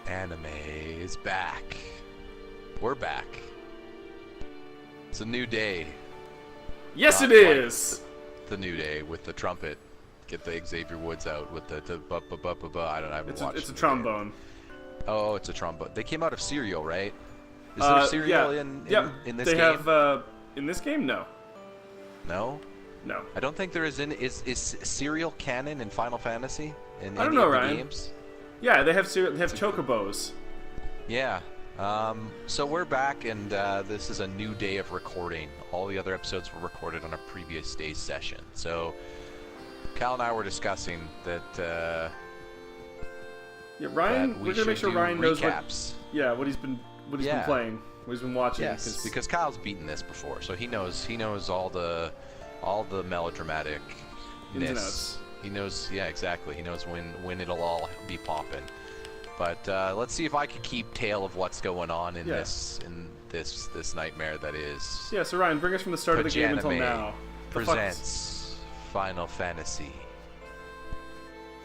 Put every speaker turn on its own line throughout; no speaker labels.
Anime is back. We're back. It's a new day.
Yes,
Not
it is.
The new day with the trumpet. Get the Xavier Woods out with the I don't know.
It's a trombone.
Oh, it's a trombone. They came out of cereal, right? Is there cereal in this game?
They have in this game. No.
No.
No.
I don't think there is. Is cereal canon in Final Fantasy? In
I don't
any
know,
of the
Ryan.
games?
Yeah, they have cereal. They have chocobos.
Yeah. So we're back, and this is a new day of recording. All the other episodes were recorded on a previous day's session. So Cal and I were discussing that.
Yeah, Ryan. We're gonna make sure Ryan knows what he's been playing, what he's been watching.
Yes, because Kyle's beaten this before, so he knows all the melodramatic
ins and outs.
He knows, yeah, exactly. He knows when it'll all be popping. But let's see if I can keep tale of what's going on in this nightmare that is.
Yeah. So Ryan, bring us from the start of the game until now.
Presents Final Fantasy.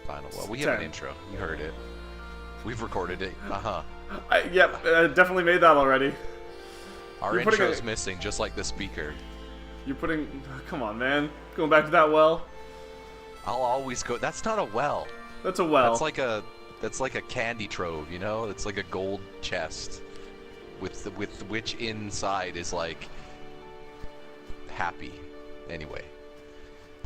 Well, we have an intro. You heard it. We've recorded it.
Yep, definitely made that already.
Our intro's missing, just like the speaker.
You're putting. Come on, man. Going back to that well.
I'll always go. That's not a well.
That's a well.
That's like a candy trove, you know? It's like a gold chest, with which inside is like happy. Anyway.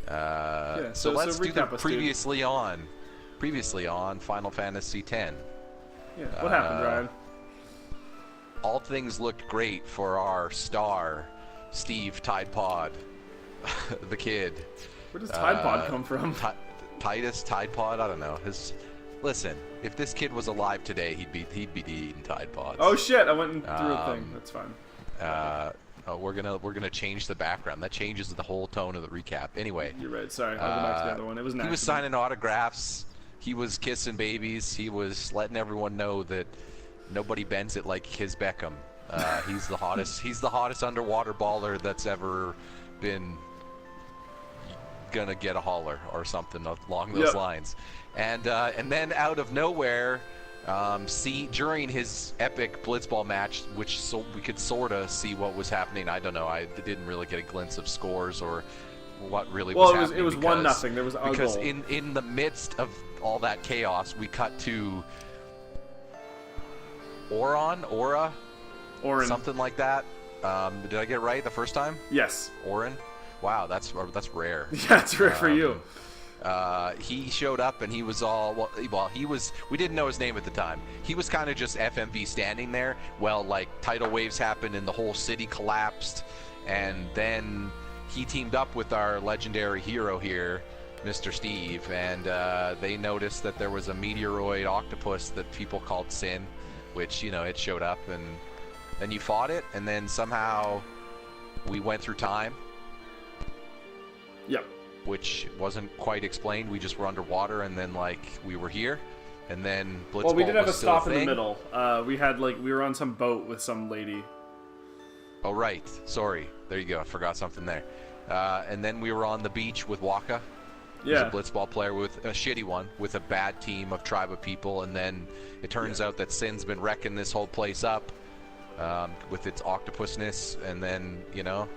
So let's do the previously on Final Fantasy X.
Yeah. What happened, Ryan?
All things looked great for our star, Steve Tide Pod, the kid.
Where does Tide Pod come from?
Titus Tide Pod? I don't know. Listen, if this kid was alive today, he'd be eating Tide Pods.
Oh shit! I went and threw a thing. That's fine.
We're gonna change the background. That changes the whole tone of the recap. Anyway.
You're right. Sorry. I'll go back to the other one. It was an accident.
He was signing autographs. He was kissing babies. He was letting everyone know that nobody bends it like his Beckham. He's the hottest. He's the hottest underwater baller that's ever been gonna get a holler or something along those lines. And then out of nowhere, during his epic blitzball match, which we could sorta see what was happening. I don't know. I didn't really get a glimpse of scores or what really was happening.
Well, it was 1-0. There was a goal.
Because in the midst of all that chaos, we cut to Aura, something like that. Did I get it right the first time?
Yes.
Orin. Wow, that's rare.
Yeah, it's rare for you.
He showed up and he was all we didn't know his name at the time. He was kind of just FMV standing there. Well, like tidal waves happened and the whole city collapsed, and then he teamed up with our legendary hero here, Mr. Steve, and they noticed that there was a meteoroid octopus that people called Sin, which, you know, it showed up, and then you fought it, and then somehow we went through time.
Yep.
Which wasn't quite explained. We just were underwater, and then like we were here, and then Blitzball.
Well, we did have a stop
in
the middle. We were on some boat with some lady.
Oh right, sorry. There you go. I forgot something there. And then we were on the beach with Waka.
Yeah.
He's a Blitzball player with a shitty one, with a bad team of tribe of people, and then it turns out that Sin's been wrecking this whole place up with its octopusness, and then, you know,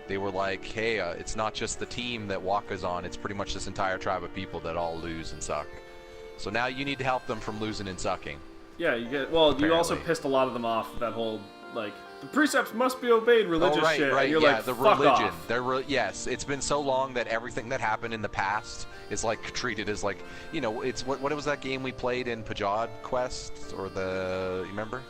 they were like, hey, it's not just the team that Waka's on, it's pretty much this entire tribe of people that all lose and suck. So now you need to help them from losing and sucking.
Yeah, apparently. You also pissed a lot of them off with that whole, like, the precepts must be obeyed religious shit.
Right,
and you're
yeah,
like,
the
fuck
religion.
Off.
Yes, it's been so long that everything that happened in the past is like treated as like, you know, it's what was that game we played in Pajod Quest, or you remember?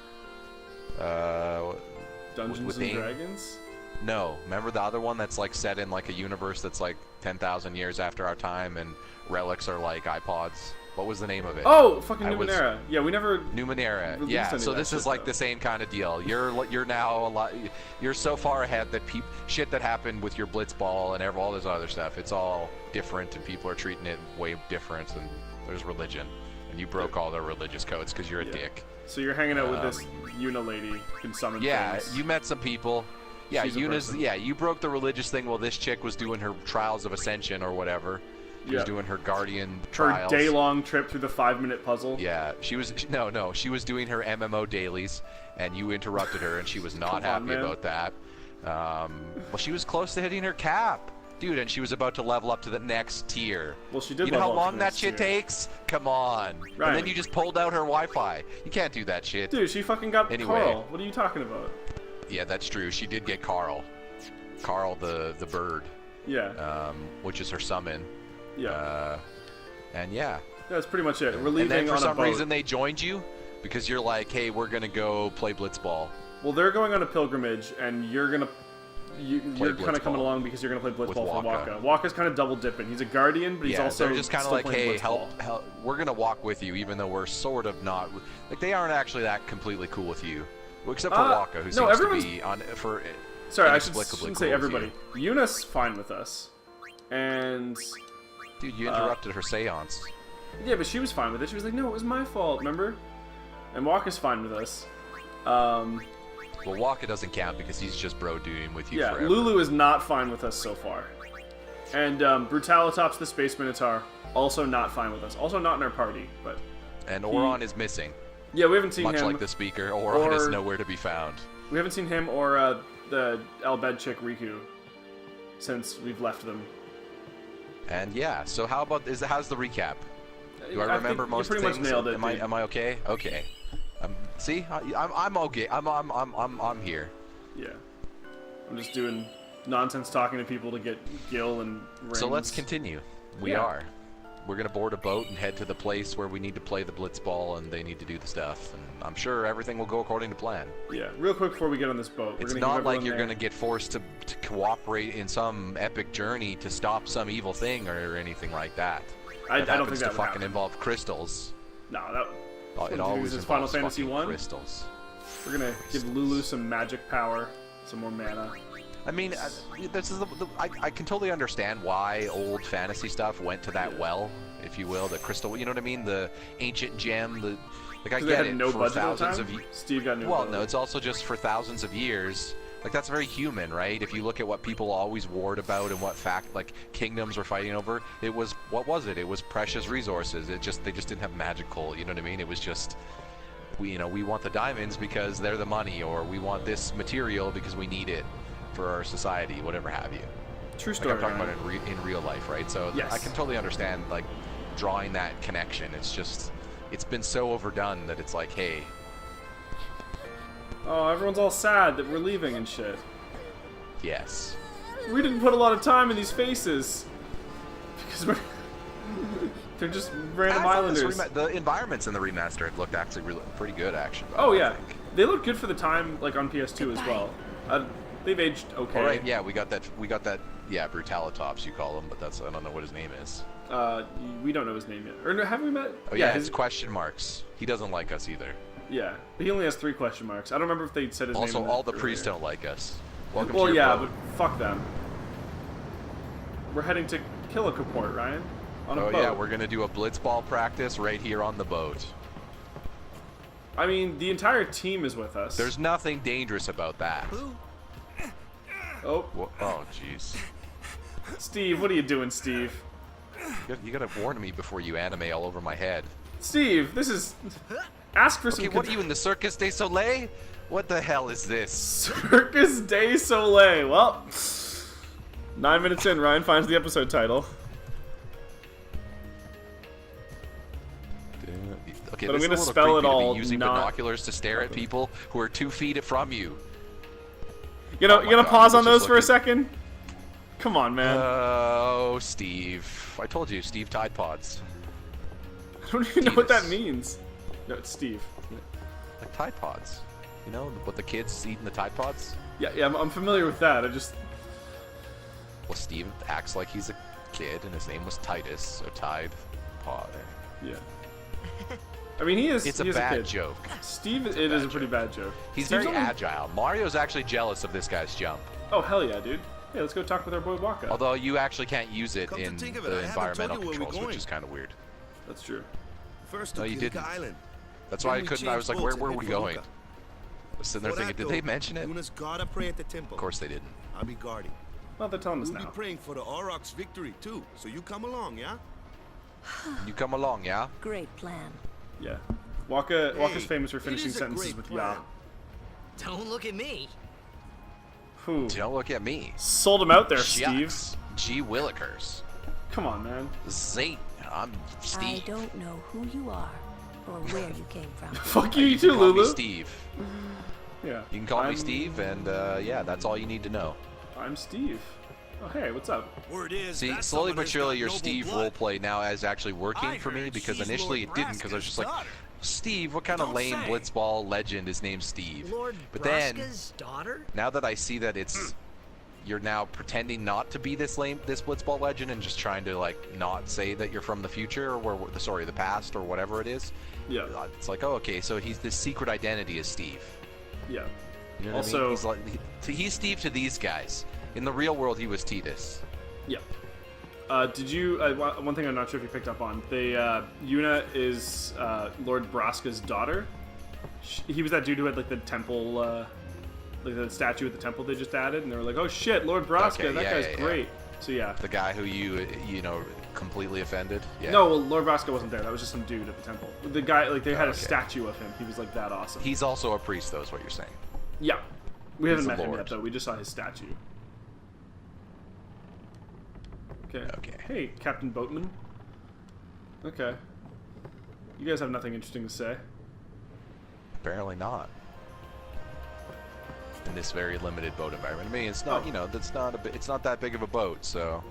Dungeons and Dragons?
No, remember the other one that's like set in like a universe that's like 10,000 years after our time, and relics are like iPods. What was the name of it?
Oh, fucking Numenera. Yeah, we never.
Numenera. Yeah. So this is like the same kind of deal. You're now a lot. You're so far ahead that shit that happened with your Blitzball and all this other stuff. It's all different, and people are treating it way different. And there's religion, And you broke all their religious codes because you're a dick.
So you're hanging out with this Yuna lady who can summon things.
You met some people. Yeah, Yuna's. Yeah, you broke the religious thing while this chick was doing her trials of ascension or whatever. She was doing her guardian trials.
Her day-long trip through the 5-minute puzzle.
Yeah, she was. No, she was doing her MMO dailies, and you interrupted her, and she was not happy about that. Well, she was close to hitting her cap. Dude, and she was about to level up to the next tier.
Well, she did.
You know how long that shit takes? Come on.
Right.
And then you just pulled out her Wi-Fi. You can't do that shit.
Dude, she fucking got Carl. What are you talking about?
Yeah, that's true. She did get Carl. Carl the bird.
Yeah.
Which is her summon.
Yeah.
And yeah.
That's pretty much it. We're leaving
and then for
on
some
a boat.
reason they joined you because you're like, hey, we're gonna go play blitzball.
Well, they're going on a pilgrimage, and you're gonna. You're kind of coming along because you're going to play blitzball for Waka. Waka's kind of double dipping. He's a guardian, but he's also
they're just kind of like, hey, help, we're going to walk with you, even though we're sort of not. Like, they aren't actually that completely cool with you. Well, except for Waka, who seems to be on for.
Sorry, I shouldn't say everybody. Yuna's fine with us. And.
Dude, you interrupted her seance.
Yeah, but she was fine with it. She was like, no, it was my fault, remember? And Waka's fine with us.
Well, Waka doesn't count because he's just bro-duting with you forever.
Lulu is not fine with us so far. And Brutalitops, the Space Minotaur, also not fine with us. Also not in our party, but...
And Oron is missing.
Yeah, we haven't seen him.
Much like the speaker, Oron is nowhere to be found.
We haven't seen him or the Albed chick Riku since we've left them.
And yeah, so how about... how's the recap? Do I remember most
things? You pretty much nailed it,
Am I okay? Okay. See, I'm okay. I'm here.
Yeah, I'm just doing nonsense talking to people to get Gil and rings.
So let's continue. We're gonna board a boat and head to the place where we need to play the blitzball, and they need to do the stuff. And I'm sure everything will go according to plan.
Yeah, real quick before we get on this boat,
it's not like you're gonna get forced to cooperate in some epic journey to stop some evil thing or anything like that.
I don't think that
would fucking involve crystals.
No, that.
It always
is Final Fantasy 1
crystals.
We're gonna give Lulu some magic power, some more mana.
I mean, this is I can totally understand why old fantasy stuff went to that well, if you will, the crystal. You know what I mean? The ancient gem. I get it. For thousands of years.
Steve got no.
Well, no, it's also just for thousands of years. Like, that's very human, right? If you look at what people always warred about and what kingdoms were fighting over, it was, what was it? It was precious resources. They just didn't have magical, you know what I mean? It was just, we want the diamonds because they're the money, or we want this material because we need it for our society, whatever have you.
True story.
I'm talking about it in real life, right? So yes. I can totally understand, like, drawing that connection. It's just, it's been so overdone that it's like, hey,
oh, everyone's all sad that we're leaving and shit.
Yes.
We didn't put a lot of time in these faces. Because they're just random islanders.
The environments in the remastered looked actually pretty good, actually.
Oh, yeah. They look good for the time, like, on PS2 as well. They've aged okay.
All right, yeah, we got that, yeah, Brutalitops, you call him, but I don't know what his name is.
We don't know his name yet. Or have we met?
Oh, yeah, it's question marks. He doesn't like us either.
Yeah, but he only has 3 question marks. I don't remember if they said his name.
Also, all the priests don't like us. Welcome to your boat.
But fuck them. We're heading to Killikaport, Ryan. On a boat.
Oh yeah, we're gonna do a blitzball practice right here on the boat.
I mean, the entire team is with us.
There's nothing dangerous about that.
Oh.
Oh, jeez.
Steve, what are you doing, Steve?
You gotta warn me before you anime all over my head.
Steve, this is... Ask for some...
Okay, what are you in the Circus-Day-Solay? What the hell is this?
Circus-Day-Solay. Well, 9 minutes in, Ryan finds the episode title.
Okay,
but I'm gonna spell it all.
Using binoculars to stare at people who are 2 feet from you.
You gonna pause on those for a second? Come on, man.
Oh, Steve. I told you, Steve Tide Pods.
I don't even know what that means. No, it's Steve.
Like Tide Pods. You know, what the kids eating the Tide Pods?
Yeah, I'm familiar with that.
Well, Steve acts like he's a kid, and his name was Titus, so Tide Pod.
Yeah. I mean, he is.
It's a bad joke.
Steve, it is a pretty bad joke.
He's very agile. Mario's actually jealous of this guy's jump.
Oh, hell yeah, dude. Hey, let's go talk with our boy Waka.
Although you actually can't use it in the environmental controls, which is kind of weird.
That's true.
First
No,
to
you
Kilika
didn't.
Island.
That's
Then
why I
we
couldn't. I was
changed
like, where
boats
were
and
we
head for
going?
Luca.
I was sitting there
For
thinking,
that,
did they
though,
mention it?
Luna's gotta pray at the temple.
Of course they didn't.
I'll be guarding.
Well, they're telling us
We'll be
now.
praying for the Aurochs' victory too. So you come along, yeah?
You come along, yeah?
Great plan.
Yeah. Waka's
Hey,
famous for
it
finishing
is a
sentences
great
with
plan.
"ya."
Don't look at me.
Whew.
Don't look at me.
Sold him out there, Steve.
Shucks. Gee Willikers.
Come on, man.
Zate. I'm
I
Steve.
don't know who you are or where you came from.
Fuck you,
You
too,
can call me
Lulu.
Steve.
Yeah.
You can call me
I'm-
Steve, and yeah, that's all you need to know.
I'm Steve. Oh, hey, what's up?
Word is,
See,
that
slowly
someone
but
has
surely
got
your
noble
Steve
blood.
roleplay now is actually working
I
for me
heard
because
she's
initially
Lord
it didn't because I was just like,
Braska's daughter.
Steve, what kind of
Don't
lame
say.
blitzball legend is named Steve?
Lord
But then,
Braska's daughter?
now that I see that it's you're now pretending not to be this blitzball legend and just trying to like not say that you're from the future or the past or whatever it is.
Yeah.
It's like, oh, okay, so this secret identity is Steve.
Yeah.
You know what I
Also-
mean? He's Steve to these guys. In the real world, he was Titus.
Yeah. Did you? One thing I'm not sure if you picked up on. Yuna is Lord Braska's daughter. He was that dude who had like the temple, like the statue at the temple they just added, and they were like, "Oh shit, Lord Braska,
Okay,
that
yeah,
guy's
yeah, yeah.
great." So yeah.
The guy who you completely offended. Yeah.
No, well, Lord Braska wasn't there. That was just some dude at the temple. The guy, like, they had a
Okay.
statue of him. He was like that awesome.
He's also a priest, though, is what you're saying.
Yeah. We haven't
He's
met
the
him
Lord.
yet, though. We just saw his statue. Okay.
Okay.
Hey, Captain Boatman. Okay. You guys have nothing interesting to say.
Apparently not. In this very limited boat environment. I mean, it's not,
Oh.
it's not that big of a boat, so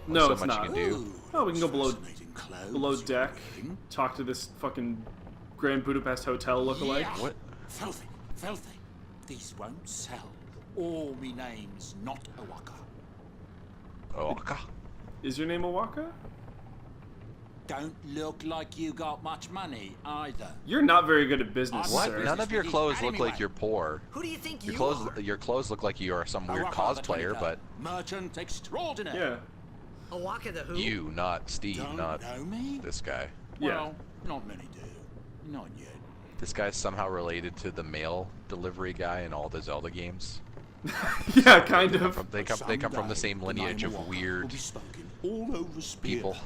No,
so
it's
much
not.
you can do.
Oh, we can go below
Below
deck, talk to this fucking Grand Budapest Hotel lookalike.
Yeah.
What?
Filthy, filthy. These won't sell. All me name's not Awaka.
Oh, okay.
Is your name Owaka?
Don't look like you got much money either.
You're not very good at business,
What?
sir.
None of your clothes look like
Anyway.
you're poor.
Who do you think
Your
you
clothes,
are?
your clothes look like you are some weird
Awaka the
cosplayer,
23rd,
but
merchant extraordinary.
Yeah.
Awaka the who?
you, not Steve,
Don't
not
know me?
this guy.
Yeah.
Well, not many do. Not yet.
This guy's somehow related to the mail delivery guy in all the Zelda games.
Yeah, kind of.
They come from the same
Someday,
lineage
the
of
name Awaka will
weird
be spoken all over Spear.
people.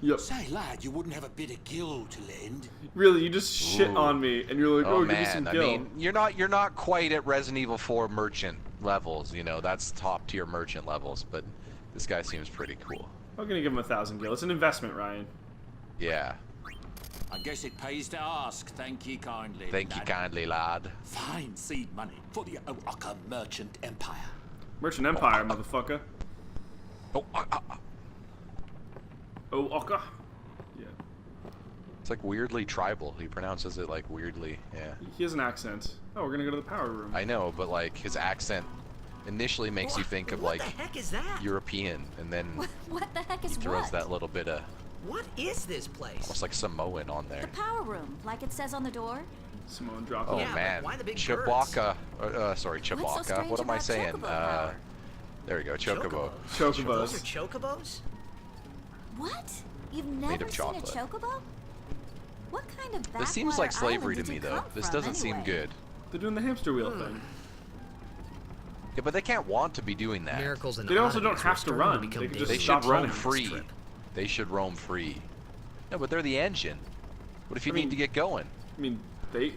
Yep.
Say, lad, you wouldn't have a bit of gill to lend?
Really, you just shit
Ooh.
on me, and you're like,
Oh
"Oh, give me some
man, I
gil."
mean, you're not quite at Resident Evil 4 merchant levels, you know. That's top tier merchant levels, but this guy seems pretty cool.
I'm gonna give him 1,000 gil. It's an investment, Ryan.
Yeah.
I guess it pays to ask. Thank you kindly.
Thank you
lad.
kindly, lad.
Fine seed money for the Awaka merchant empire.
Merchant Empire, motherfucker.
Oh,
Oh, Oka. Yeah.
it's like weirdly tribal. He pronounces it like weirdly. Yeah.
He has an accent. Oh, we're gonna go to the power room.
I know, but like his accent initially makes you think of like
What the heck is that?
European, and then
What the heck is
throws
what?
that little bit of
What is this place?
almost like Samoan on there.
The power room, like it says on the door.
Simone dropped
Oh
it.
Yeah, but
man,
why the big
Chewbacca. Sorry,
What's so
Chewbacca.
strange
What am I
about
saying?
chocobo power?
There we go, Chocobo.
Those
Chocobos.
are chocobos?
What? You've never
of
seen a
chocolate.
chocobo? What kind of
This seems like
backwater
slavery
island
to
did
me
you
though.
come
This
from,
doesn't seem
anyway?
good.
They're doing the hamster wheel thing.
Yeah, but they can't want to be doing that.
Miracles and
They also don't
oddities were
have to
starting
run.
become
They can
daily
just
They
stop
should roam
running.
free.
Trip.
They should roam free. No, but they're the engine. What if you
I mean-
need to get going?
I mean, we're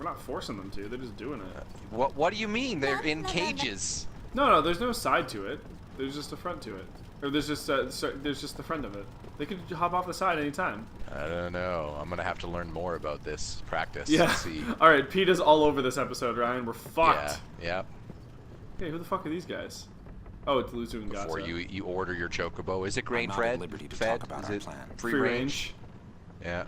not forcing them to. They're just doing it.
What do you mean? They're
No,
in
no, no, no.
cages.
No, there's no side to it. There's just a front to it. Or there's just there's just the front of it. They could hop off the side anytime.
I don't know. I'm gonna have to learn more about this practice.
Yeah.
And see.
All right, PETA's all over this episode, Ryan. We're
Yeah.
fucked.
Yeah.
Hey, who the fuck are these guys? Oh, it's Luzu and Gaza.
Before you order your chocobo, is it grain
not
fed?
at liberty to
Fed?
talk about
Is
our
it
plan.
free
Free
range?
range.
Yeah.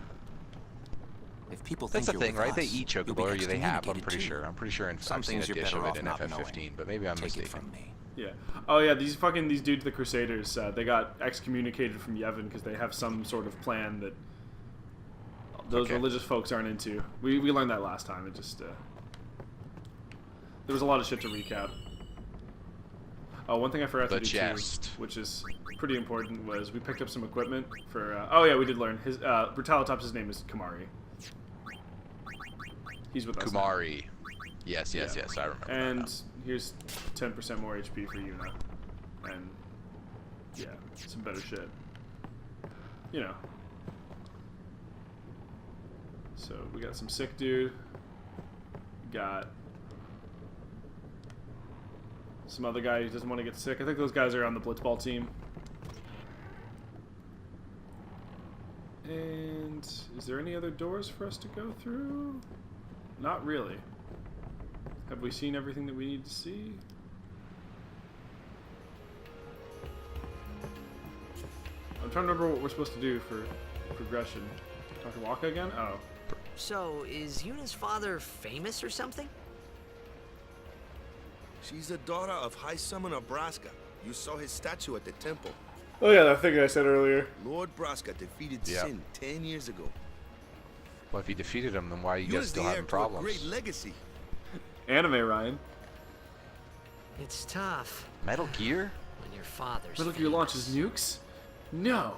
If people
That's
think
the
you're
thing,
with
right? They
us,
eat
you'll be
chocobo, or they have. I'm
excommunicated
pretty
too.
sure. I'm pretty sure. I've
Some
seen a
things you're
dish
better
of
off
it in
not
FF15,
knowing.
but maybe I'm
Take
mistaken.
it from me.
Yeah. Oh yeah, these dudes, the Crusaders, they got excommunicated from Yevon because they have some sort of plan that those
Okay.
religious folks aren't into. We learned that last time. It just there was a lot of shit to recap. Oh, one thing I forgot
The
to do
chest.
too, which is pretty important, was we picked up some equipment for. Oh yeah, we did learn his Brutalitops' name is Kamari. He's with us. now.
Kumari. Yes,
Yeah.
I remember.
And
that
here's 10% more HP for Yuna, and yeah, some better shit. You know. So we got some sick dude. Got some other guy who doesn't want to get sick. I think those guys are on the Blitzball team. And is there any other doors for us to go through? Not really. Have we seen everything that we need to see? I'm trying to remember what we're supposed to do for progression. Talk to Waka again? Oh.
So, is Yuna's father famous or something?
She's the daughter of High Summoner Braska. You saw his statue at the temple.
Oh yeah, that thing I said earlier.
Lord Braska defeated
Yeah.
Sin 10 years ago.
Well, if he defeated him, then why are you guys
Yuna's
still
the heir
having
to a
problems?
great legacy.
Anime, Ryan.
It's tough
Metal Gear?
when your father's
Metal Gear launches nukes? No.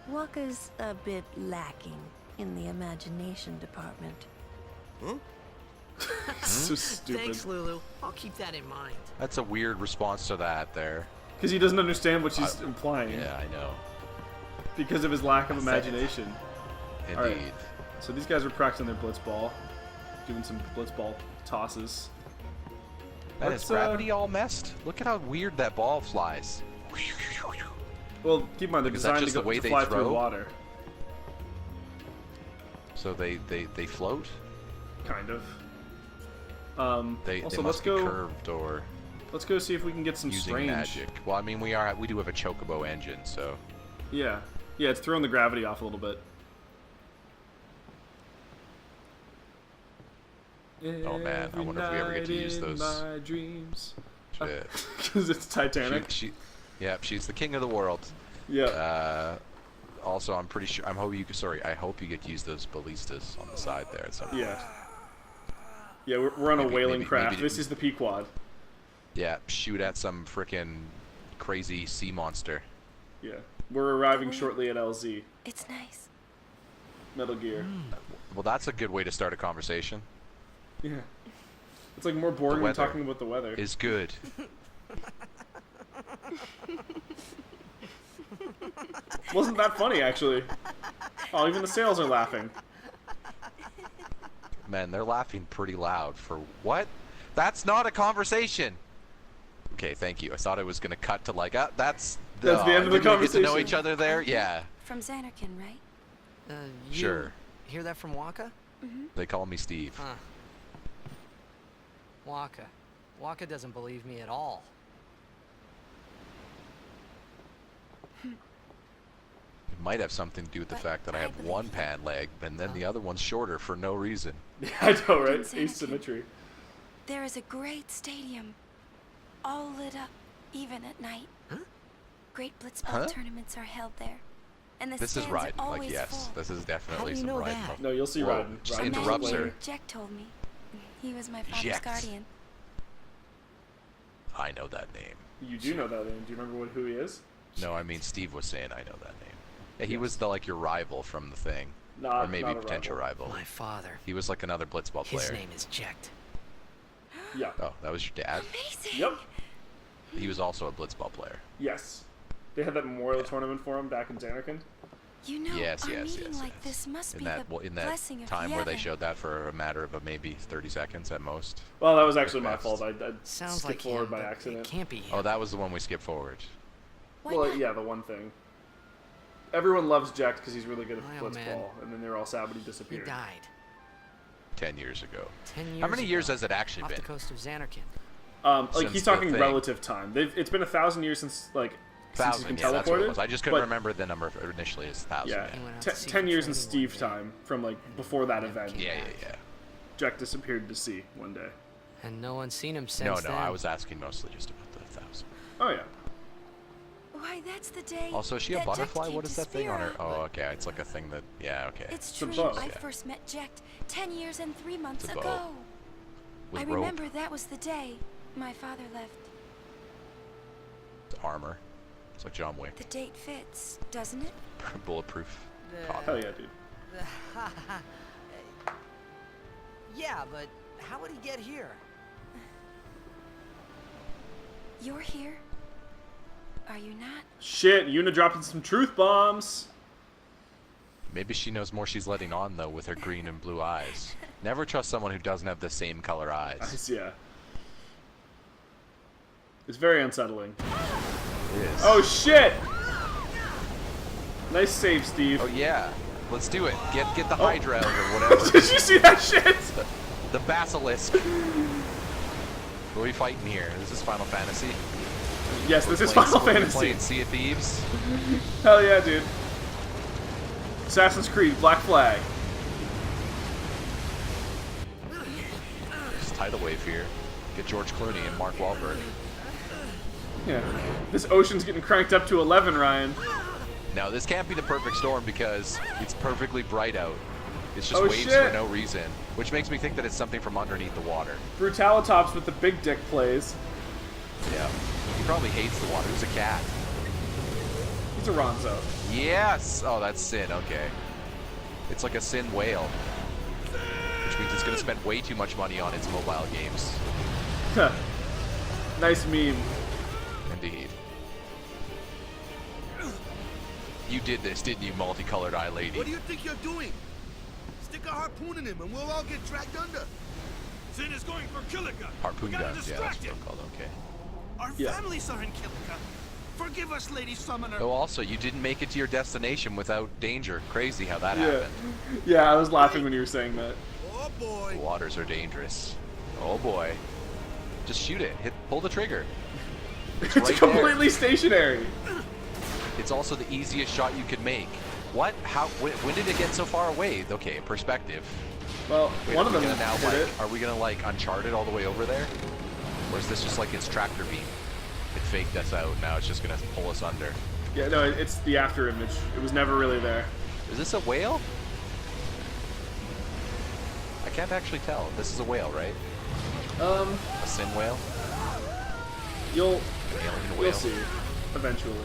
Waka's a bit lacking in the imagination department.
So stupid.
Thanks, Lulu. I'll keep that in mind.
That's a weird response to that there.
Because he doesn't understand what she's implying.
Yeah, I know.
Because of his lack of imagination.
Indeed.
All right. So these guys are practicing their blitzball. Doing some blitzball tosses.
Man,
Let's,
is gravity all messed? Look at how weird that ball flies.
Well, keep in mind, they're
Is that
designed to,
just
go,
the way
to
they
fly through
throw?
water.
So they float?
Kind of.
They
also,
must
let's
be
go.
curved or
Let's go see if we can get some
using
strange.
magic. Well, I mean, we do have a chocobo engine, so
Yeah, yeah, it's throwing the gravity off a little bit.
Oh, man, I wonder if we ever get to use those.
My dreams.
shit.
Because it's Titanic.
She's the king of the world.
Yeah.
Also, I'm pretty sure. I hope you get to use those ballistas on the side there. At some point.
Yeah. Yeah, we're on a
Maybe-
whaling
maybe-
craft.
maybe-
This is the Pequod.
Yeah, shoot at some frickin' crazy sea monster.
Yeah. We're arriving shortly at LZ.
It's nice.
Metal Gear.
Well, that's a good way to start a conversation.
Yeah. It's like more boring than
weather
talking about the weather.
Is good.
Wasn't that funny, actually? Oh, even the sails are laughing.
Man, they're laughing pretty loud for what? That's not a conversation. Okay, thank you. I thought it was gonna cut to like, that's
the end of the
we're gonna Get to
conversation.
know each other there. Yeah,
From Xanarkin, right?
You
Sure.
hear that from Waka?
they call me Steve.
Huh. Waka. Waka doesn't believe me at all.
It might have something to do with the
But
fact that I
I
have
believe
one
you.
pan leg, and then the other one's shorter for no reason.
I know, right?
Xanarkin.
Asymmetry.
There is a great stadium, all lit up, even at night.
Huh?
Great blitzball
Huh?
tournaments are held there, and the
This is
stands
Raiden.
are
Like,
always
yes,
full.
this is definitely
do you
some
know
Raiden.
that?
No, you'll see
Whoa,
Raiden.
just
Raiden's
interrupts
later.
her.
Jack told me. He was my father's
Jack.
guardian.
I know that name.
You do know that name. Do you remember who he is?
No, I mean Steve was saying I know that name. Yeah, he was your rival from the thing,
Not,
or maybe
not a
potential rival.
My father.
He was like another blitzball
His
player.
name is Jekt.
Yeah.
Oh, that was your dad.
Amazing.
Yep.
He was also a blitzball player.
Yes. They had that memorial tournament for him back in Xanarkin.
You know,
Yes,
our
yes,
meeting
yes,
like
yes.
this must
In
be
that
the
in that
blessing of
time where they
Yevon.
showed that for a matter of maybe 30 seconds at most.
Well, that was actually my
best.
fault. I
Sounds
skipped
like
forward
him,
by
but
accident.
It can't be him.
Oh, that was the one we skipped forward.
Why
Well,
not?
yeah, the one thing. Everyone loves Jack because he's really good at
Oh,
blitzball,
man.
and then they're all sad when he
He
disappeared.
died
10 years ago.
10 years
How many years
ago,
has it actually
off
been?
the coast of Xanarkin.
Like
Since
he's
the
talking
thing.
relative time. It's been 1,000 years since since he's been
1,000, yeah, that's what
teleported.
it was. I just couldn't
but,
remember the number initially as 1,000.
Yeah,
He went out
te-
to sea
10
for
years in
training
Steve
one day.
time from before that event.
Yeah, yeah, yeah.
Jack disappeared to sea one day.
And no one's seen him since
No,
then.
I was asking mostly just about the 1,000.
Oh yeah.
Why, that's the day.
Also, is she a
that Jack
butterfly?
came
What is
to
that thing on her?
Spira.
Oh, okay. It's like a thing that. Yeah, okay.
It's
It's a
true.
bow.
I
Yeah.
first met Jack 10 years and 3 months
It's a bow.
ago.
With
I
rope.
remember that was the day my father left.
armor. It's like John Wick.
The date fits, doesn't it?
Bulletproof.
Hell yeah, dude.
Yeah, but how would he get here?
You're here? Are you not?
Shit, Yuna dropping some truth bombs.
Maybe she knows more she's letting on, though, with her green and blue eyes. Never trust someone who doesn't have the same color eyes.
Yeah. It's very unsettling.
It is.
Oh shit! Nice save, Steve.
Oh, yeah. Let's do it. Get the Hydra out or whatever.
Did you see that shit?
The Basilisk. What are we fighting here? Is this Final Fantasy?
Yes, this is
Playing-
Final
we're
Fantasy.
Playing Sea of Thieves.
Hell yeah, dude. Assassin's Creed, Black Flag.
Just tidal wave here. Get George Clooney and Mark Wahlberg.
Yeah. This ocean's getting cranked up to 11, Ryan.
Now, this can't be the perfect storm because it's perfectly bright out. It's just
Oh,
waves
shit.
for no reason, which makes me think that it's something from underneath the water.
Brutalitops with the big dick plays.
Yeah. He probably hates the water. He's a cat.
He's a Ronzo.
Yes! Oh, that's Sin. Okay. It's like a Sin whale. Which means it's going to spend way too much money on its mobile games.
Nice meme.
Indeed. You did this, didn't you, multicolored eye lady?
What do you think you're doing? Stick a harpoon in him and we'll all get dragged under.
Sin is going for Kilika.
Harpoon
We gotta
guns, yeah, that's
distract
what
him.
they're called, okay.
Our
Yeah.
families are in Kilika. Forgive us, Lady Summoner.
Oh, also, you didn't make it to your destination without danger. Crazy how that
Yeah.
happened.
Yeah, I was laughing when you were saying that.
Oh
The
boy.
waters are dangerous. Oh boy. Just shoot it. Pull the trigger.
It's
right
completely stationary.
It's also the easiest shot you could make. What? How? When did it get so far away? Okay, perspective.
Well,
Wait,
one
are
of
we
them
gonna now
hit
like?
it.
Are we gonna like Uncharted all the way over there? Or is this just like its tractor beam? It faked us out. Now it's just gonna pull us under.
Yeah, no, it's the after image. It was never really there.
Is this a whale? I can't actually tell. This is a whale, right? A Sin whale?
You'll
An alien
you'll
whale?
see eventually.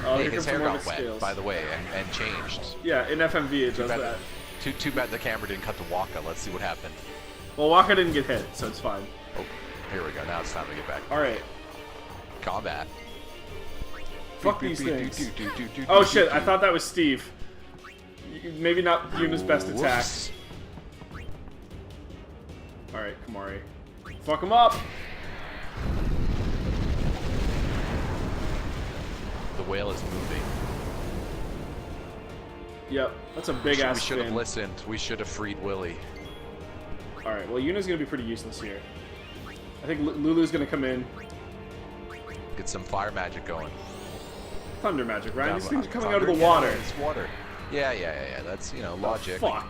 Oh,
Hey,
here
his
comes some
hair
more
got
of its
wet,
scales.
by the way, and changed.
Yeah, in FMV it does
bad
that.
Too bad the camera didn't cut to Waka. Let's see what happened.
Well, Waka didn't get hit, so it's fine.
Oh, here we go. Now it's time to get back.
All right.
Combat.
Fuck these things. Oh shit! I thought that was Steve. Maybe not Yuna's best attack.
Whoops.
All right, Kamari. Fuck him up.
The whale is moving.
Yep, that's a big ass
We should have
spin.
listened. We should have freed Willy.
All right, well Yuna's gonna be pretty useless here. I think Lulu's gonna come in.
Get some fire magic going.
Thunder magic, right? These things are coming
Thunder,
out of the
yeah,
water.
It's water. Yeah. That's, logic.
Oh, fuck.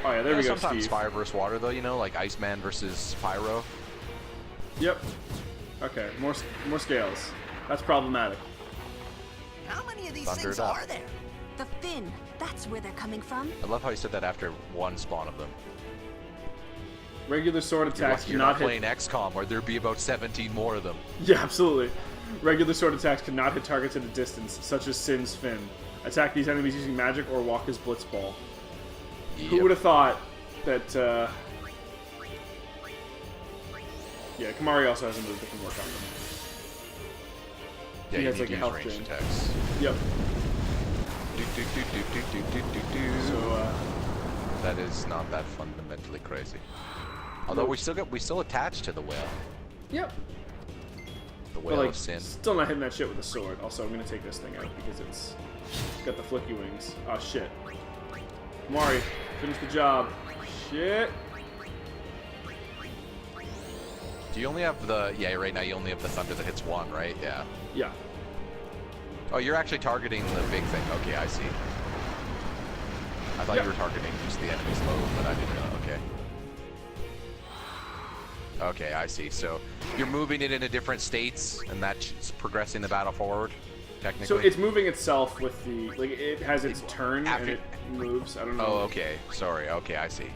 Oh yeah, there we go,
Sometimes
Steve.
fire versus water, though, like Iceman versus Pyro.
Yep. Okay, more scales. That's problematic.
How many of these
Thunder
things
it up.
are there?
The fin. That's where they're coming from.
I love how you said that after one spawn of them.
Regular sword
You're
attacks
lucky you're
cannot
not
hit.
playing XCOM, where there'd be about 17 more of them.
Yeah, absolutely. Regular sword attacks cannot hit targets at a distance, such as Sin's fin. Attack these enemies using magic or Waka's blitzball. Who
Yep.
would have thought that? Yeah, Kamari also has a move that can work on them.
Yeah,
he
you
has,
need
like,
to
a
use
health
ranged
drain.
attacks.
Yep.
Do.
So
That is not that fundamentally crazy. Although we still attached to the whale.
yep.
The
But
whale
like,
of sin.
still not hitting that shit with a sword. Also, I'm gonna take this thing out because it's got the flicky wings. Oh shit. Kamari, finish the job. Shit.
Do you only have the right now you only have the thunder that hits one, right? Yeah.
Yeah.
Oh, you're actually targeting the big thing. Okay, I see. I thought
Yeah.
you were targeting just the enemy's low, but I didn't know. Okay. Okay, I see. So you're moving it into different states, and that's progressing the battle forward, technically.
So it's moving itself with the it has its turn
After-
and it moves. I don't know.
Oh, okay. Sorry. Okay, I see.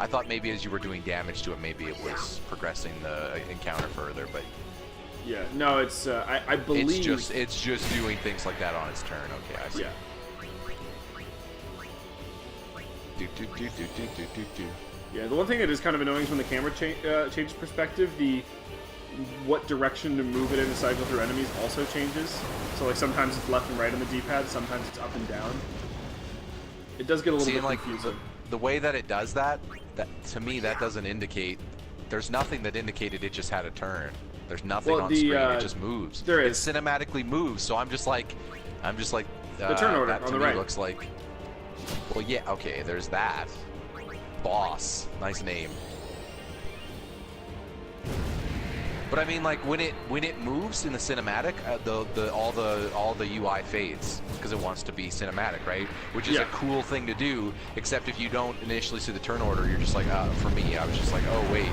I thought maybe as you were doing damage to it, maybe it was progressing the encounter further, but
Yeah, no, it's I believe
it's just doing things like that on its turn. Okay, I see.
yeah. Yeah, the one thing that is kind of annoying is when the camera changes perspective, what direction to move it in to cycle through enemies also changes. So like sometimes it's left and right on the D-pad, sometimes it's up and down. It does get a little bit
like
confusing.
the way that it does that to me that doesn't indicate. There's nothing that indicated it just had a turn. There's nothing on screen. It just moves.
There
It
is.
cinematically moves. So I'm just like.
The turn order
that
on
to
the
me
right.
looks like. Well, yeah. Okay. There's that. Boss. Nice name. But I mean, like when it moves in the cinematic, all the UI fades because it wants to be cinematic, right? Which is a cool thing to do. Except if you don't initially see the turn order, you're just like, for me, I was just like, oh wait.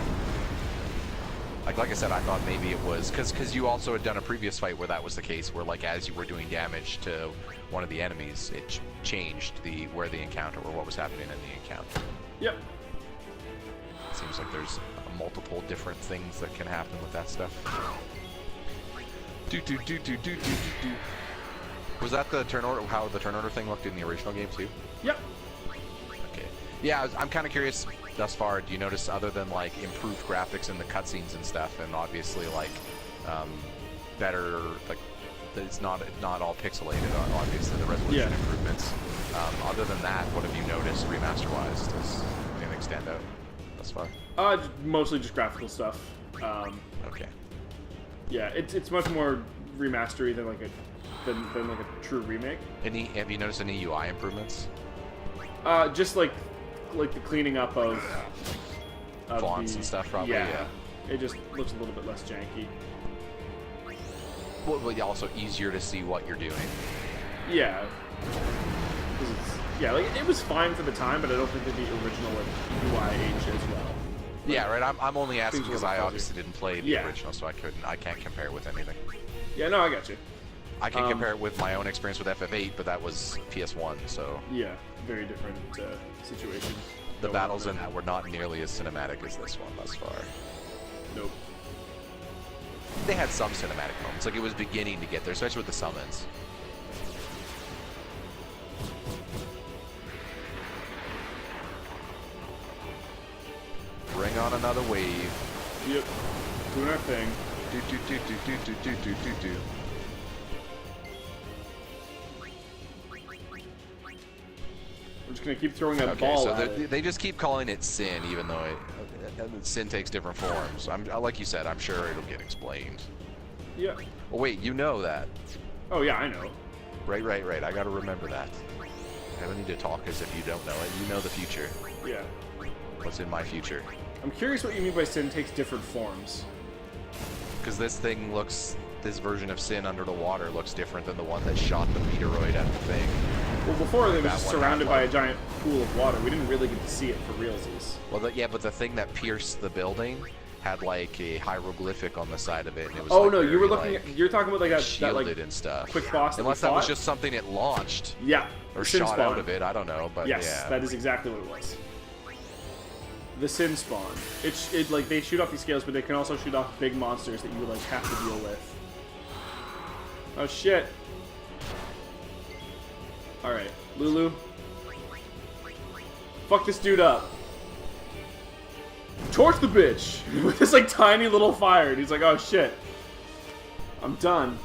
Like I said, I thought maybe it was because you also had done a previous fight where that was the case, where like as you were doing damage to one of the enemies, it changed where the encounter or what was happening in the encounter.
Yep.
Seems like there's multiple different things that can happen with that stuff. Was that the turn order? How the turn order thing looked in the original game too?
Yep.
Okay. Yeah, I'm kind of curious. Thus far, do you notice other than like improved graphics in the cutscenes and stuff, and obviously like better like it's not all pixelated. Obviously, the resolution improvements. Other than that, what have you noticed remaster-wise? Does anything stand out thus far?
Mostly just graphical stuff.
Okay.
Yeah, it's much more remastery than like a true remake.
Have you noticed any UI improvements?
Just like the cleaning up of
fonts and stuff, probably. Yeah.
It just looks a little bit less janky.
Well, also easier to see what you're doing.
Yeah. Yeah, like it was fine for the time, but I don't think that the original like UI aged as well.
Yeah, right. I'm only asking
Things were
because
a
I
little
obviously didn't play the original, so I can't compare it with anything.
Yeah, no, I got you.
I can compare it with my own experience with FF8, but that was PS1, so
yeah, very different situation.
the battles in that were not nearly as cinematic as this one thus far.
Nope.
They had some cinematic moments, like it was beginning to get there, especially with the summons. Bring on another wave.
Yep. Doing our thing.
Do.
We're just gonna keep throwing a
Okay,
ball
so
at it.
they just keep calling it sin, even though sin takes different forms. Like you said, I'm sure it'll get explained.
Yeah.
Oh wait, you know that.
Oh yeah, I know.
Right. I gotta remember that. I don't need to talk as if you don't know it. You know the future.
Yeah.
What's in my future?
I'm curious what you mean by sin takes different forms.
Because this version of Sin under the water looks different than the one that shot the meteoroid at the thing.
Well, before they were
That
just
one
surrounded
had,
by a
like-
giant pool of water. We didn't really get to see it for realsies.
Well, but the thing that pierced the building had like a hieroglyphic on the side of it, and it was.
Oh
like,
no, you were
very,
looking
like,
at. You're talking about like that
shielded
like
and stuff.
quick boss.
Unless
that
that was
fought?
just something it launched.
Yeah.
Or
Sin
shot
spawn.
out of it. I don't know, but
Yes,
yeah.
that is exactly what it was. The Sin spawn. It like they shoot off these scales, but they can also shoot off big monsters that you like have to deal with. Oh shit! All right, Lulu. Fuck this dude up. Torch the bitch with this like tiny little fire. And he's like, oh shit. I'm done.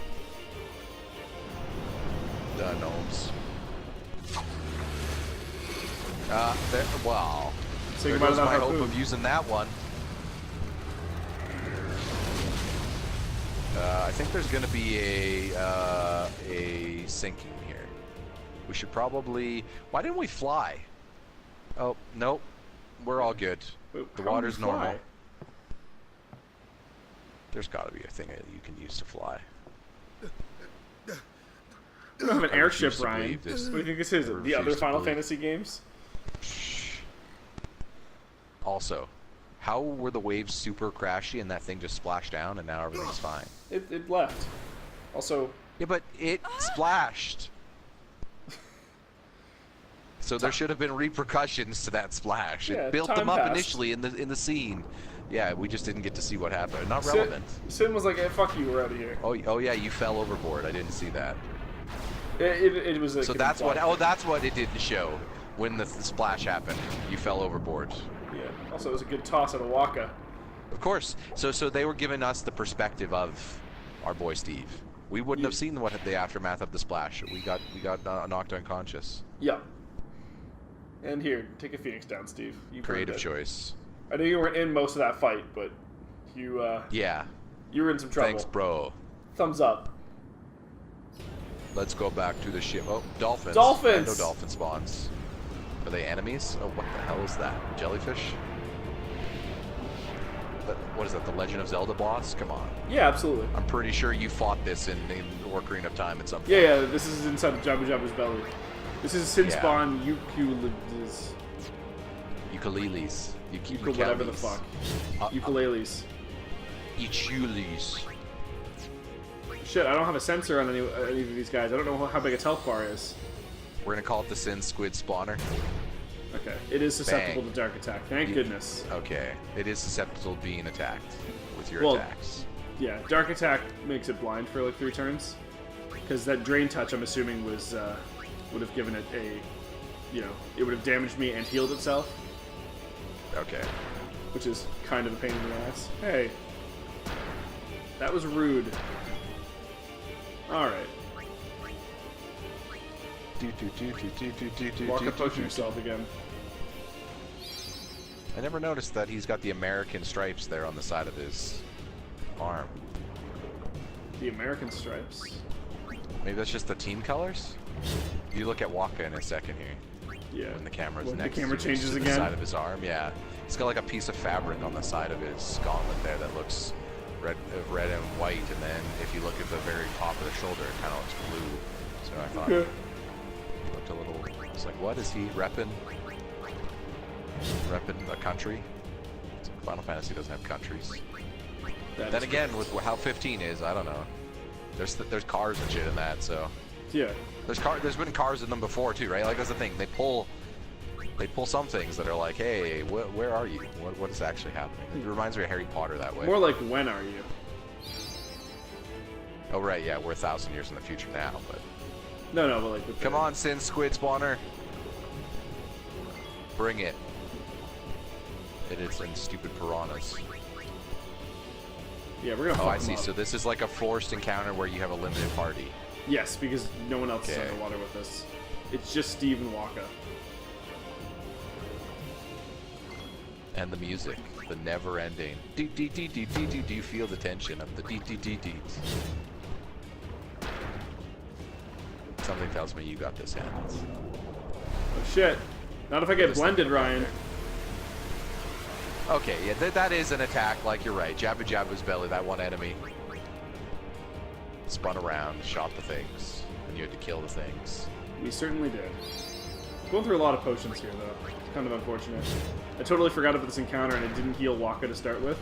The gnomes. Wow.
Say
There
goodbye to
goes
that
my hope
harpoon.
of using that one. I think there's going to be a sinking here. We should probably. Why didn't we fly? Oh nope, we're all good.
Wait,
The
how do
water's
we fly?
normal. There's got to be a thing that you can use to fly.
We don't have an
I
airship,
refuse to
Ryan.
believe this.
What do you think this is?
I
The
refuse
other
to
Final
believe.
Fantasy games?
Also, how were the waves super crashy and that thing just splashed down and now everything's fine?
It left. Also,
Yeah, but it splashed. So there should have been repercussions to that splash.
Yeah,
It built
time
them up
passed.
initially in the scene. Yeah, we just didn't get to see what happened. Not relevant.
Sin was like, hey, fuck you, we're out of here.
Oh yeah, you fell overboard. I didn't see that.
It was like...
So that's what. Oh, that's what it didn't show when the splash happened. You fell overboard.
Yeah. Also, it was a good toss at a Waka.
Of course. So they were giving us the perspective of our boy Steve. We wouldn't have seen what the aftermath of the splash. We got knocked unconscious.
Yeah. And here, take a Phoenix down, Steve. You
Creative
earned it.
choice.
I know you weren't in most of that fight, but you
Yeah.
you were in some trouble.
Thanks, bro.
Thumbs up.
Let's go back to the ship. Oh, dolphins.
Dolphins!
No dolphin spawns. Are they enemies? Oh, what the hell is that? Jellyfish? What is that? The Legend of Zelda boss? Come on.
Yeah, absolutely.
I'm pretty sure you fought this in Ocarina of Time at some point.
Yeah, this is inside Jabba Jabba's belly. This is Sin
Yeah.
Spawn Ukuleles. Whatever the fuck. Ukuleles.
Ichules.
Shit, I don't have a sensor on any of these guys. I don't know how big its health bar is.
We're gonna call it the Sin Squid Spawner.
Okay, it is susceptible
Bang.
to dark attack. Thank goodness.
Okay. It is susceptible to being attacked with your
Well,
attacks.
Yeah, dark attack makes it blind for like 3 turns. Because that drain touch, I'm assuming, was would have given it a, it would have damaged me and healed itself,
Okay.
which is kind of a pain in the ass. Hey, that was rude. All right, walk up potion yourself again.
I never noticed that he's got the American stripes there on the side of his arm.
The American stripes.
Maybe that's just the team colors? You look at Waka in a second here.
Yeah.
When the camera's
When the
next
camera
to
changes
the
again?
side of his arm, yeah. He's got like a piece of fabric on the side of his gauntlet there that looks red and white, and then if you look at the very top of the shoulder, it kind of looks blue. So I thought
Okay.
it looked a little. It's like, what is he repping? Repping a country? It's like Final Fantasy doesn't have countries.
That
Then
is
again,
correct.
with how 15 is, I don't know. There's cars and shit in that, so.
Yeah.
There's been cars in them before too, right? Like that's the thing. They pull some things that are like, hey, where are you? What is actually happening? It reminds me of Harry Potter that way.
More like, when are you?
Oh right, yeah, we're 1,000 years in the future now, but
No, but like. With
come on, Sin Squid Spawner, bring it. It is in stupid piranhas.
Yeah, we're gonna.
Oh,
fuck
I
them
see.
up.
So this is like a forced encounter where you have a limited party.
Yes, because no one else is
Okay.
underwater with us. It's just Steve and Waka.
And the music, the never-ending. Do you feel the tension of the dee. Something tells me you got this, Hans.
Oh shit! Not if I get
This
blended,
thing up
Ryan.
there. Okay, yeah, that is an attack. Like you're right. Jabba Jabba's belly, that one enemy, spun around, shot the things, and you had to kill the things.
We certainly did. Going through a lot of potions here, though. It's kind of unfortunate. I totally forgot about this encounter, and it didn't heal Waka to start with.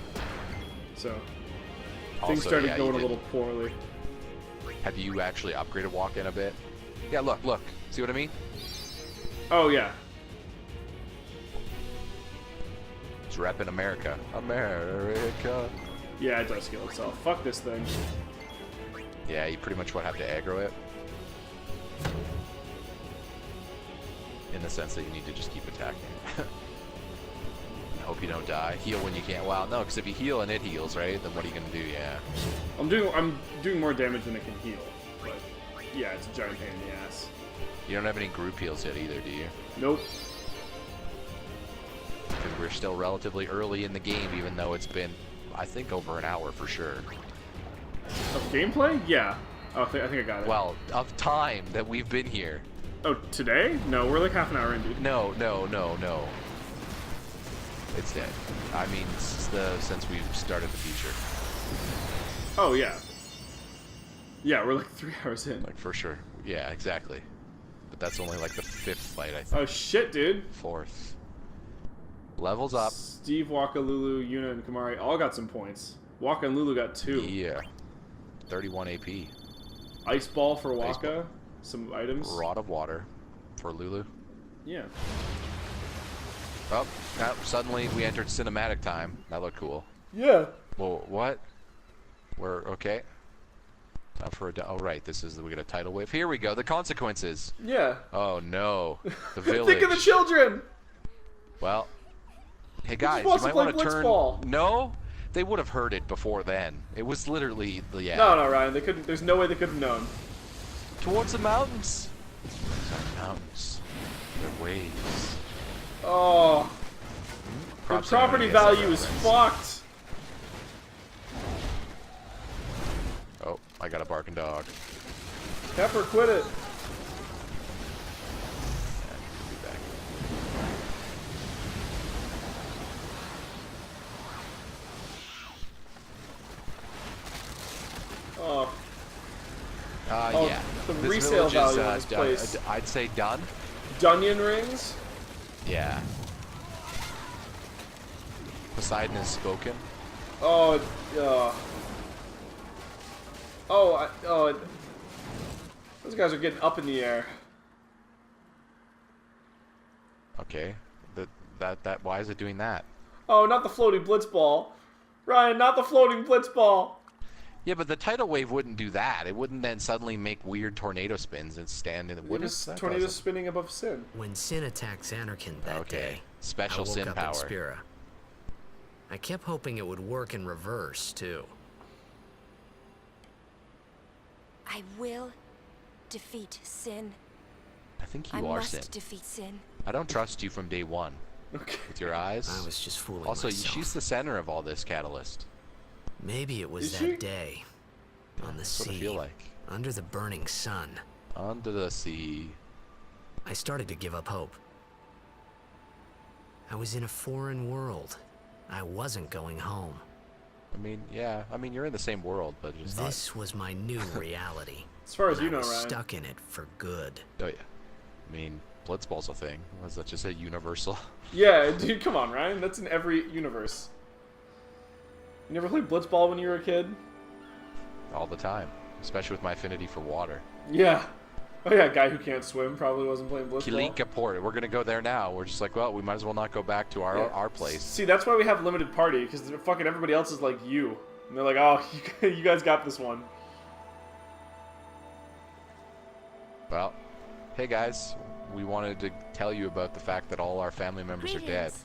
So things
Also,
started
yeah,
going
you
a little poorly.
Have you actually upgraded Walk in a bit? Yeah, look. See what I mean?
Oh yeah.
It's repping America. America.
Yeah, it does heal itself. Fuck this thing.
Yeah, you pretty much would have to aggro it. In the sense that you need to just keep attacking. And hope you don't die. Heal when you can. Well, no, because if you heal and it heals, right? Then what are you gonna do? Yeah.
I'm doing more damage than it can heal. But yeah, it's a giant pain in the ass.
You don't have any group heals yet either, do you?
Nope.
Because we're still relatively early in the game, even though it's been, I think, over an hour for sure.
Of gameplay? Yeah. Oh, I think I got it.
Well, of time that we've been here.
Oh, today? No, we're like half an hour in, dude.
No. It's dead. I mean, since we've started the feature.
Oh, yeah. Yeah, we're like 3 hours in.
Like, for sure. Yeah, exactly. But that's only like the 5th fight, I think.
Oh, shit, dude.
4th. Levels up.
Steve, Waka, Lulu, Yuna, and Kamari all got some points. Waka and Lulu got 2.
Yeah. 31 AP.
Ice Ball for
Ice
Waka. Some items.
Rod of Water for Lulu.
Yeah.
Oh, now suddenly we entered cinematic time. That looked cool.
Yeah.
Well, what? We're okay. Time for a. Oh right, this is we get a tidal wave. Here we go. The consequences.
Yeah.
Oh no, the village.
Think of the children.
Well, hey guys,
wants
you
to
might
play
want to turn.
blitzball.
No, they would have heard it before then. It was literally the
No, Ryan. They couldn't. There's no way they could have known.
Towards the mountains. Towards our mountains. Their waves.
Oh. The
Props
property
anyone who gets that
value is
reference.
fucked.
Oh, I got a barking dog.
Pepper, quit it.
Be back.
Oh. Oh,
Yeah.
the
This
resale
village
value
is,
of this
done.
place.
I'd say done.
Dunyan rings?
Yeah. Poseidon has spoken.
Oh, those guys are getting up in the air.
Okay. That why is it doing that?
Oh, not the floating blitzball. Ryan, not the floating blitzball.
Yeah, but the tidal wave wouldn't do that. It wouldn't then suddenly make weird tornado spins and stand in the
It
what
was
is that?
tornadoes spinning above Sin.
When Sin attacked Xanarkand that day,
Special
I woke
Sin
up
power.
in Spira. I kept hoping it would work in reverse, too.
I will defeat Sin.
I think
I
you are
must
Sin.
defeat Sin.
I don't trust you from day one.
Okay.
With your eyes.
I was just fooling
Also,
myself.
she's the center of all this catalyst.
Maybe it was
Is
that
she?
day. On the
That's what I
sea.
feel like.
Under the burning sun.
Under the sea.
I started to give up hope. I was in a foreign world. I wasn't going home.
I mean, yeah. I mean, you're in the same world, but just
This was my new reality.
As far as
and
you know,
I was
Ryan.
stuck in it for good.
not. Oh yeah. I mean, Blitzball's a thing. Was that just a universal?
Yeah, dude, come on, Ryan. That's in every universe. You never played blitzball when you were a kid?
All the time, especially with my affinity for water.
Yeah. Oh yeah, guy who can't swim probably wasn't playing blitzball.
Kilika Port. We're gonna go there now. We're just like, well, we might as well not go back to our place.
See, that's why we have limited party, because fucking everybody else is like you. And they're like, oh, you guys got this one.
Well, hey guys, we wanted to tell you about the fact that all our family members are dead.
Greetings.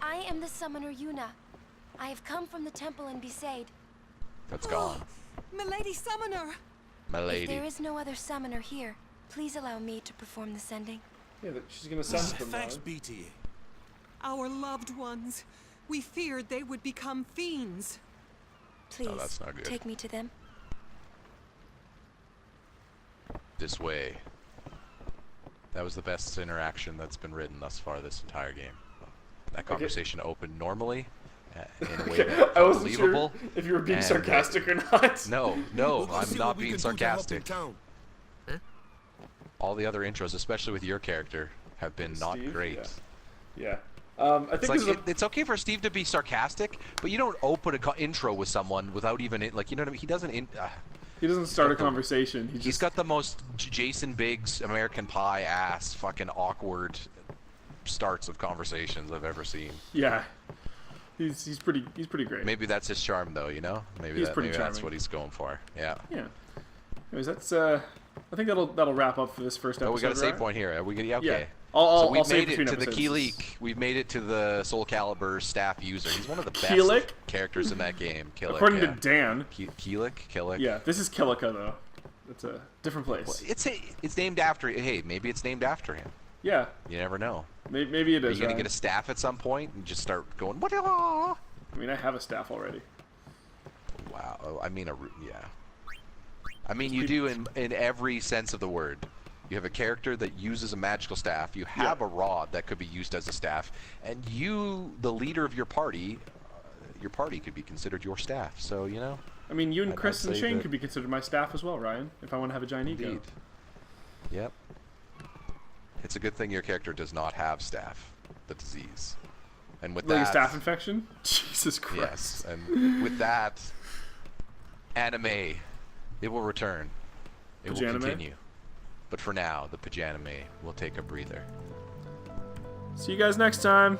I am the summoner Yuna. I have come from the temple in Besaid.
That's gone.
Milady Summoner!
My
If
lady.
there is no other summoner here, please allow me to perform the sending.
Yeah, she's gonna send them.
Thanks
Ryan.
be to you.
Our loved ones. We feared they would become fiends.
Please,
that's not good.
take me to them.
This way. That was the best interaction that's been written thus far this entire game. That conversation opened normally, in a way that
I
felt
wasn't
believable.
sure if you were being
and,
sarcastic or not.
No,
We'll go
I'm
see
not
what we
being
can do to help in
sarcastic.
town.
All the other intros, especially with your character, have been not
Steve?
great.
Yeah. I think
It's like
this is
it's okay for Steve to be sarcastic, but you don't open an intro with someone without even like, you know what I mean. He doesn't.
he doesn't start a
got the-
conversation.
He's got the most Jason Biggs American Pie ass fucking awkward starts of conversations I've ever seen.
Yeah. He's pretty great.
Maybe that's his charm, though. You know, maybe
He's pretty
that's
charming.
what he's going for. Yeah.
Yeah. Anyways, that's I think that'll wrap up for this first episode.
Oh, we got a save
right?
point here. Are we gonna? Okay.
Yeah. I'll
So we've
save
made it
between
to the
episodes.
Keelik. We've made it to the Soul Calibur staff user. He's one of the best
Keelik?
characters in that game. Killick,
According
yeah.
to Dan.
Keelik.
Yeah, this is Kilika though. It's a different place.
Well, it's named after. Hey, maybe it's named after him.
Yeah.
You never know.
Maybe it
Are
is.
you gonna
Ryan.
get a staff at some point and just start going? What?
I mean, I have a staff already.
Wow. Oh, I mean, yeah. I mean, you do in every sense of the word. You have a character that uses a magical staff. You have a rod that could be used as a staff, and you, the leader of your party could be considered your staff. So you know.
I mean, you and
I'd
Chris and
say
Shane
that-
could be considered my staff as well, Ryan. If I want to have a giant ego.
Indeed. Yep. It's a good thing your character does not have staph, the disease, and with
Like
that,
a staph infection? Jesus Christ.
yes, and with that, anime, it will return. It will
Paj-anime?
continue. But for now, the Paj-anime will take a breather.
See you guys next time.